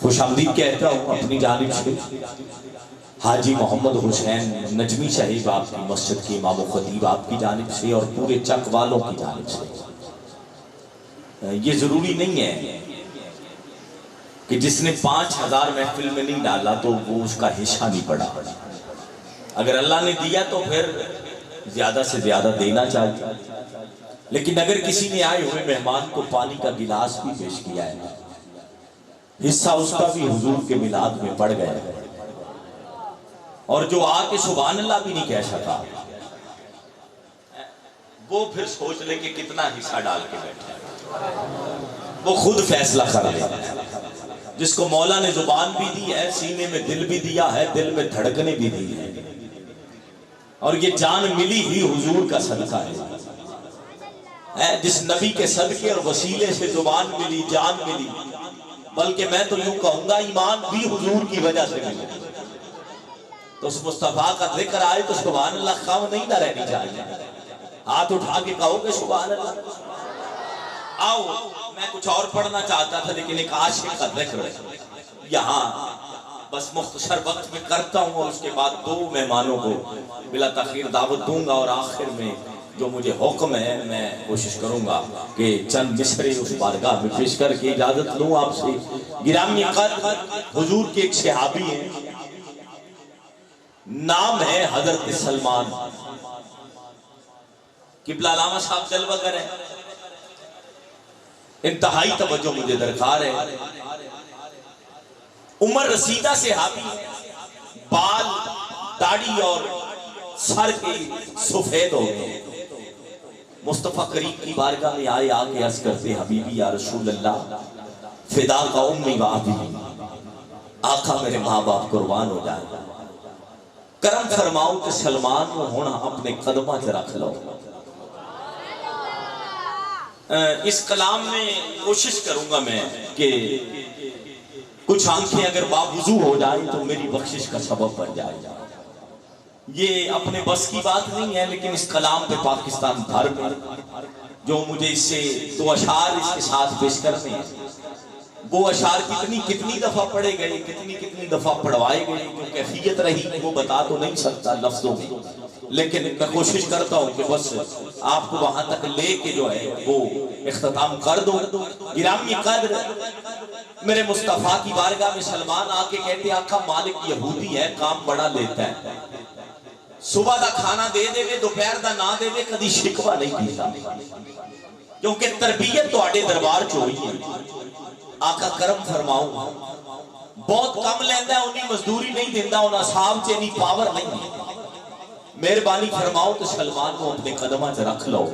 خوش آمدید کہتا ہوں اپنی جانب سے حاجی محمد حسین نجمی صاحب آپ کی مسجد کی امام و خطیب آپ کی جانب سے اور پورے چک والوں کی جانب سے۔ یہ ضروری نہیں ہے کہ جس نے 5000 محفل میں نہیں ڈالا تو وہ اس کا حصہ نہیں پڑا۔ اگر اللہ نے دیا تو پھر زیادہ سے زیادہ دینا چاہیے، لیکن اگر کسی نے آئے ہوئے مہمان کو پانی کا گلاس بھی پیش کیا ہے، حصہ اس کا بھی حضور کے میلاد میں پڑ گیا، اور جو آ کے سبحان اللہ بھی نہیں کہہ سکا وہ پھر سوچ لے کہ کتنا حصہ ڈال کے بیٹھا، وہ خود فیصلہ کر لے۔ جس کو مولا نے زبان بھی دی ہے، سینے میں دل بھی دیا ہے، دل میں دھڑکنے بھی دی ہے، اور یہ جان ملی ہی حضور کا صدقہ ہے۔ جس نبی کے صدقے اور وسیلے سے زبان ملی، جان ملی، بلکہ میں تو یوں کہوں گا ایمان بھی حضور کی وجہ سے ملی، تو اس مصطفیٰ کا ذکر آئے تو سبحان اللہ خام نہیں نہ رہنی چاہیے۔ ہاتھ اٹھا کے کہو کہ سبحان اللہ۔ آؤ، میں کچھ اور پڑھنا چاہتا تھا لیکن ایک عاشق کا ذکر یہاں بس مختصر وقت میں کرتا ہوں، اور اس کے بعد 2 مہمانوں کو بلا تاخیر دعوت دوں گا، اور آخر میں جو مجھے حکم ہے میں کوشش کروں گا کہ چند مصرے اس بارگاہ میں پیش کر کے اجازت لوں آپ سے۔ گرامی قدر حضور کے ایک صحابی ہیں، نام ہے حضرت سلمان۔ قبلہ علامہ صاحب جلوہ گر ہے، انتہائی توجہ مجھے درکار ہے۔ عمر رسیدہ صحابی، بال داڑھی اور سر کے سفید ہو گئے، مصطفیٰ کریم کی بارگاہ میں آئے، آگے عرض کرتے حبیبی یا رسول اللہ فدا کا امی و ابی، آقا میرے ماں باپ قربان ہو جائے، کرم فرماؤ کہ سلمان کو ہونا اپنے قدمہ سے رکھ لو۔ اس کلام میں کوشش کروں گا میں کہ کچھ آنکھیں اگر باوضو ہو جائیں تو میری بخشش کا سبب بن جائے۔ یہ اپنے بس کی بات نہیں ہے، لیکن اس کلام پہ پاکستان بھر میں جو مجھے اس سے 2 اشعار اس کے ساتھ پیش کرنے ہیں، وہ اشعار کتنی دفعہ پڑھے گئے، کتنی دفعہ پڑھوائے گئے، جو کیفیت رہی وہ بتا تو نہیں سکتا لفظوں میں، لیکن میں کوشش کرتا ہوں کہ بس آپ کو وہاں تک لے کے جو ہے وہ اختتام کر دو۔ گرامی قدر میرے مصطفیٰ کی بارگاہ میں سلمان آ کے کہتے ہیں آقا مالک یہودی ہے، کام بڑا لیتا ہے، صبح دا کھانا دے دے گے، دوپہر دا نہ دے دے، کدی شکوہ نہیں کیتا، کیونکہ تربیت تو آڑے دربار چوئی ہے۔ آقا کرم فرماؤ، بہت کم لیندہ ہے، انہیں مزدوری نہیں دیندہ، انہیں صاحب چینی پاور نہیں ہے، مہربانی فرماؤ کہ سلمان کو اپنے قدمہ سے رکھ لو۔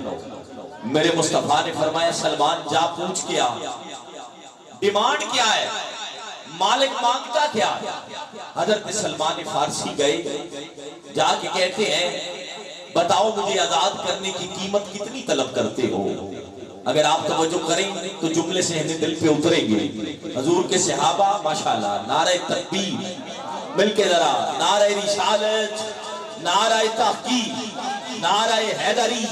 میرے مصطفیٰ نے فرمایا سلمان جا پوچھ کیا، ڈیمانڈ کیا ہے، مالک مانگتا کیا ہے؟ حضرت سلمان فارسی گئے، جا کے کہتے ہیں بتاؤ مجھے آزاد کرنے کی قیمت کتنی طلب کرتے ہو؟ اگر آپ توجہ کریں تو جملے سے ہمیں دل پہ اتریں گے۔ حضور کے صحابہ ماشاءاللہ، نعرہ تکبیر، مل کے ذرا نعرہ رسالت، نعرہ تحقیق، نعرہ حیدری،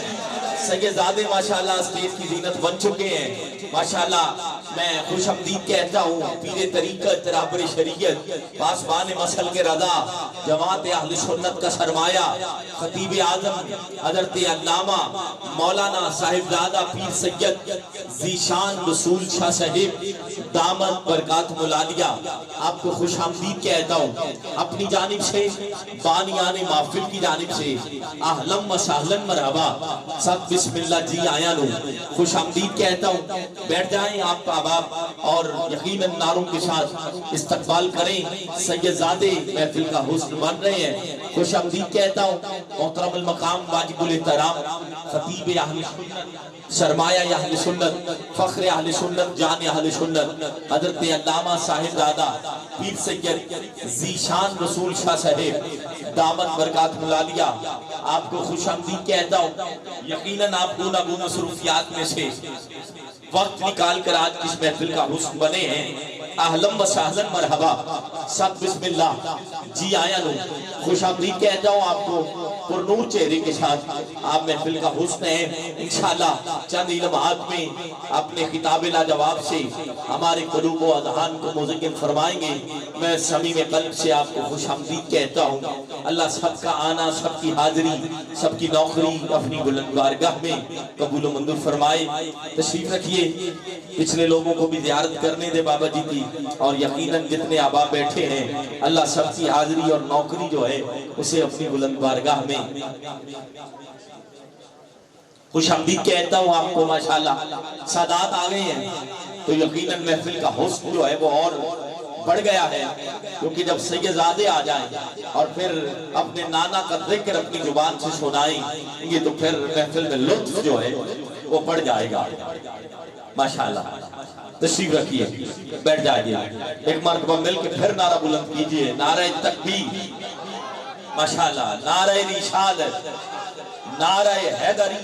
سیدزادے ماشاءاللہ اسٹیج کی زینت بن چکے ہیں۔ ماشاءاللہ میں خوش آمدید کہتا ہوں پیر طریقت، رہبر شریعت، پاسبان مسل کے رضا، جماعت اہل سنت کا سرمایہ، خطیب اعظم حضرت علامہ مولانا صاحبزادہ پیر سید ذیشان رسول شاہ صاحب دامت برکات ملالیہ، آپ کو خوش آمدید کہتا ہوں اپنی جانب سے، بانیان محفل کی جانب سے، اہلم و سہلن مرحبا، سب بسم اللہ جی آیا نو، خوش آمدید کہتا ہوں۔ بیٹھ جائیں آپ احباب، اور یقیناً نعروں کے ساتھ استقبال کریں، سیدزادے محفل کا حسن بن رہے ہیں۔ خوش آمدید کہتا ہوں محترم المقام واجب الاحترام خطیب اہل سنت، سرمایہ اہل سنت، فخر اہل سنت، جان اہل سنت، حضرت علامہ صاحبزادہ پیر سید ذیشان رسول شاہ صاحب دامت برکات ملالیہ، آپ کو خوش آمدید کہتا ہوں۔ یقیناً آپ گوناگون مصروفیات میں سے وقت نکال کر آج کس محفل کا حسن بنے ہیں، اہلم و سہلن مرحبا سب بسم اللہ جی آیا لو خوش آمدید کہتا ہوں آپ کو پرنور چہرے کے ساتھ آپ محفل کا حسن ہے انشاءاللہ چند علمات میں اپنے خطاب لاجواب سے ہمارے قلوب و اذہان کو مزین فرمائیں گے میں صمیم قلب سے آپ کو خوش آمدید کہتا ہوں اللہ سب کا آنا سب کی حاضری سب کی نوکری اپنی بلند بارگاہ میں قبول و منظور فرمائے تشریف رکھیے پچھلے لوگوں کو بھی زیارت کرنے دے بابا جی کی اور یقیناً جتنے آبا بیٹھے ہیں اللہ سب کی حاضری اور نوکری جو ہے اسے اپنی بلند بارگاہ میں خوش آمدید کہتا ہوں آپ کو ماشاءاللہ سادات آ گئے ہیں تو یقیناً محفل کا حسن جو ہے وہ اور بڑھ گیا ہے کیونکہ جب سیدزادے آ جائیں اور پھر اپنے نانا کا ذکر اپنی زبان سے سنائیں گے تو پھر محفل میں لطف جو ہے وہ بڑھ جائے گا ماشاءاللہ تشریف رکھیے بیٹھ جائیے ایک مرتبہ مل کے پھر نعرہ بلند کیجئے نعرہ تکبیر ماشاءاللہ نعرہ رسالت نعرہ حیدری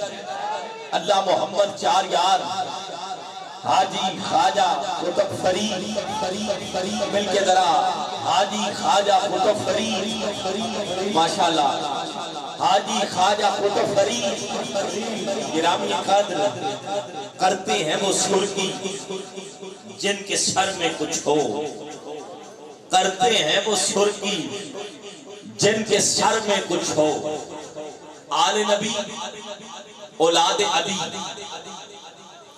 اللہ محمد چار یار حاجی خواجہ قطب فرید مل کے ذرا حاجی خواجہ قطب فرید ماشاءاللہ حاجی خواجہ قطب فرید گرامی قدر کرتے ہیں وہ سر کی جن کے سر میں کچھ ہو کرتے ہیں وہ سر کی جن کے سر میں کچھ ہو آل نبی اولاد علی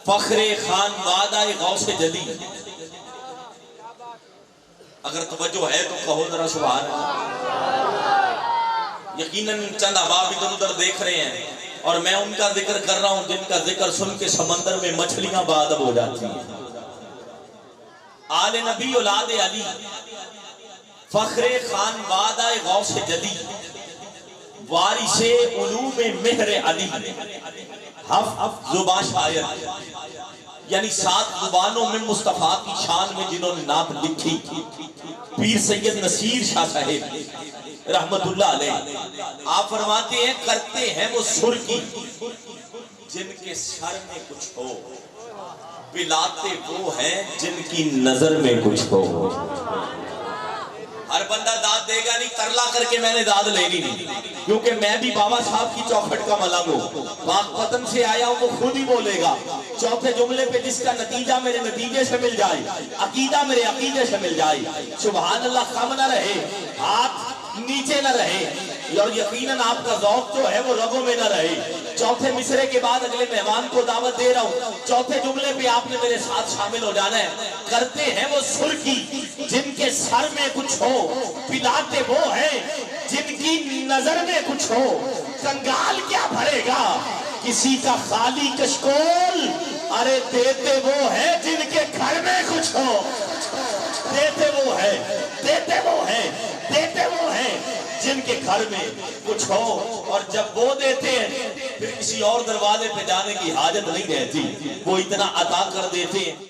فخر خان وعدہ غوث جلی اگر توجہ ہے تو کہو ذرا سبحان اللہ یقیناً چند احباب ادھر ادھر دیکھ رہے ہیں اور میں ان کا ذکر کر رہا ہوں جن کا ذکر سن کے سمندر میں مچھلیاں بادب ہو جاتی ہیں آل نبی اولاد علی فخر خان وعدہ غوث جلی وارث علوم مہر علی ہفت زبان شاعر یعنی 7 زبانوں میں مصطفیٰ کی شان میں جنہوں نے نعت لکھی پیر سید نصیر شاہ صاحب رحمت اللہ علیہ آپ فرماتے ہیں کرتے ہیں وہ سر کی جن کے سر میں کچھ ہو پلاتے وہ ہیں جن کی نظر میں کچھ ہو ہر بندہ داد دے گا نہیں ترلا کر کے میں نے داد لینی نہیں کیونکہ میں بھی بابا صاحب کی چوکھٹ کا ملنگ ہوں پاک وطن سے آیا ہوں وہ خود ہی بولے گا چوتھے جملے پہ جس کا نتیجہ میرے نتیجے سے مل جائے عقیدہ میرے عقیدے سے مل جائے سبحان اللہ خم نہ رہے ہاتھ نیچے نہ رہے اور یقیناً آپ کا ذوق جو ہے وہ رگوں میں نہ رہے چوتھے مصرے کے بعد اگلے مہمان کو دعوت دے رہا ہوں چوتھے جملے پہ آپ نے میرے ساتھ شامل ہو جانا ہے کرتے ہیں وہ سر کی جن کے سر میں کچھ ہو پلاتے وہ ہیں جن کی نظر میں کچھ ہو کنگال کیا بھرے گا کسی کا خالی کشکول ارے دیتے وہ ہیں جن کے گھر میں کچھ ہو دیتے وہ ہیں دیتے وہ ہیں دیتے وہ ہیں جن کے گھر میں کچھ ہو اور جب وہ دیتے ہیں پھر کسی اور دروازے پہ جانے کی حاجت نہیں رہتی وہ اتنا عطا کر دیتے ہیں